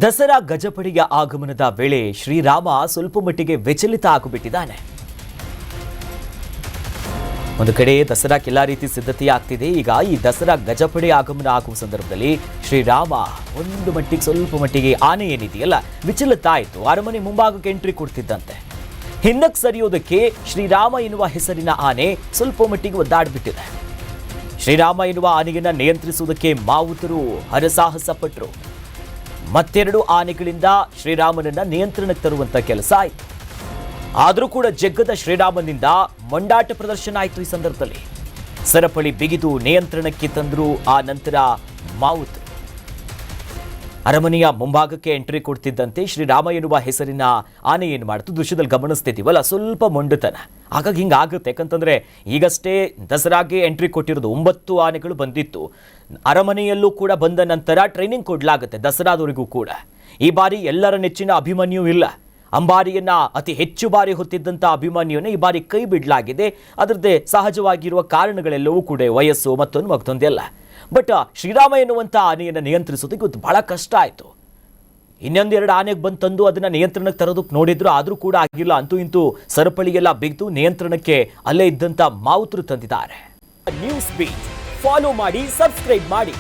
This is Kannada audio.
ದಸರಾ ಗಜಪಡೆಯ ಆಗಮನದ ವೇಳೆ ಶ್ರೀರಾಮ ಸ್ವಲ್ಪ ಮಟ್ಟಿಗೆ ವಿಚಲಿತ ಆಗಿಬಿಟ್ಟಿದ್ದಾನೆ. ಒಂದು ಕಡೆ ದಸರಾಕ್ಕೆಲ್ಲ ರೀತಿ ಸಿದ್ಧತೆಯಾಗ್ತಿದೆ. ಈಗ ಈ ದಸರಾ ಗಜಪಡೆ ಆಗಮನ ಆಗುವ ಸಂದರ್ಭದಲ್ಲಿ ಶ್ರೀರಾಮ ಒಂದು ಮಟ್ಟಿಗೆ ಸ್ವಲ್ಪ ಮಟ್ಟಿಗೆ ಆನೆ ಏನಿದೆಯಲ್ಲ ವಿಚಲಿತ ಆಯಿತು. ಅರಮನೆ ಮುಂಭಾಗಕ್ಕೆ ಎಂಟ್ರಿ ಕೊಡ್ತಿದ್ದಂತೆ ಹಿಂದಕ್ಕೆ ಸರಿಯೋದಕ್ಕೆ ಶ್ರೀರಾಮ ಎನ್ನುವ ಹೆಸರಿನ ಆನೆ ಸ್ವಲ್ಪ ಮಟ್ಟಿಗೆ ಒದ್ದಾಡ್ಬಿಟ್ಟಿದೆ. ಶ್ರೀರಾಮ ಎನ್ನುವ ಆನೆಯನ್ನ ನಿಯಂತ್ರಿಸುವುದಕ್ಕೆ ಮಾವುತರು ಹರಸಾಹಸ ಪಟ್ಟರು. ಮತ್ತೆರಡು ಆನೆಗಳಿಂದ ಶ್ರೀರಾಮನನ್ನ ನಿಯಂತ್ರಣಕ್ಕೆ ತರುವಂತ ಕೆಲಸ ಆಯಿತು. ಆದರೂ ಕೂಡ ಜಗ್ಗದ ಶ್ರೀರಾಮನಿಂದ ಮಂಡಾಟ ಪ್ರದರ್ಶನ ಆಯಿತು. ಈ ಸಂದರ್ಭದಲ್ಲಿ ಸರಪಳಿ ಬಿಗಿದು ನಿಯಂತ್ರಣಕ್ಕೆ ತಂದರು. ಆ ನಂತರ ಮಾವುತರು ಅರಮನೆಯ ಮುಂಭಾಗಕ್ಕೆ ಎಂಟ್ರಿ ಕೊಡ್ತಿದ್ದಂತೆ ಶ್ರೀರಾಮ ಎನ್ನುವ ಹೆಸರಿನ ಆನೆ ಏನು ಮಾಡ್ತು ದೃಶ್ಯದಲ್ಲಿ ಗಮನಿಸ್ತಿದ್ದೀವಲ್ಲ, ಸ್ವಲ್ಪ ಮೊಂಡುತನ. ಹಾಗಾಗಿ ಹಿಂಗಾಗುತ್ತೆ. ಯಾಕಂತಂದ್ರೆ ಈಗಷ್ಟೇ ದಸರಾಗೆ ಎಂಟ್ರಿ ಕೊಟ್ಟಿರೋದು 9 ಆನೆಗಳು ಬಂದಿತ್ತು. ಅರಮನೆಯಲ್ಲೂ ಕೂಡ ಬಂದ ನಂತರ ಟ್ರೈನಿಂಗ್ ಕೊಡಲಾಗುತ್ತೆ ದಸರಾದವರೆಗೂ ಕೂಡ. ಈ ಬಾರಿ ಎಲ್ಲರ ನೆಚ್ಚಿನ ಅಭಿಮನ್ಯು ಇಲ್ಲ. ಅಂಬಾರಿಯನ್ನ ಅತಿ ಹೆಚ್ಚು ಬಾರಿ ಹೊತ್ತಿದ್ದಂಥ ಅಭಿಮನ್ಯುನ ಈ ಬಾರಿ ಕೈ ಬಿಡಲಾಗಿದೆ. ಅದರದ್ದೇ ಸಹಜವಾಗಿರುವ ಕಾರಣಗಳೆಲ್ಲವೂ ಕೂಡ ವಯಸ್ಸು ಮತ್ತೊಂದೆಲ್ಲ. ಬಟ್ ಶ್ರೀರಾಮ ಎನ್ನುವಂಥ ಆನೆಯನ್ನು ನಿಯಂತ್ರಿಸೋದಕ್ಕೆ ಇವತ್ತು ಬಹಳ ಕಷ್ಟ ಆಯಿತು. ಇನ್ನೊಂದೆರಡು ಆನೆಗೆ ಬಂದು ತಂದು ಅದನ್ನ ನಿಯಂತ್ರಣಕ್ಕೆ ತರೋದಕ್ಕೆ ನೋಡಿದ್ರು, ಆದರೂ ಕೂಡ ಆಗಿಲ್ಲ. ಅಂತೂ ಇಂತೂ ಸರಪಳಿಗೆಲ್ಲ ಬಿಗಿದು ನಿಯಂತ್ರಣಕ್ಕೆ ಅಲ್ಲೇ ಇದ್ದಂಥ ಮಾವುತರು ತಂದಿದ್ದಾರೆ. ನ್ಯೂಸ್ ಬೀಟ್ ಫಾಲೋ ಮಾಡಿ, ಸಬ್ಸ್ಕ್ರೈಬ್ ಮಾಡಿ.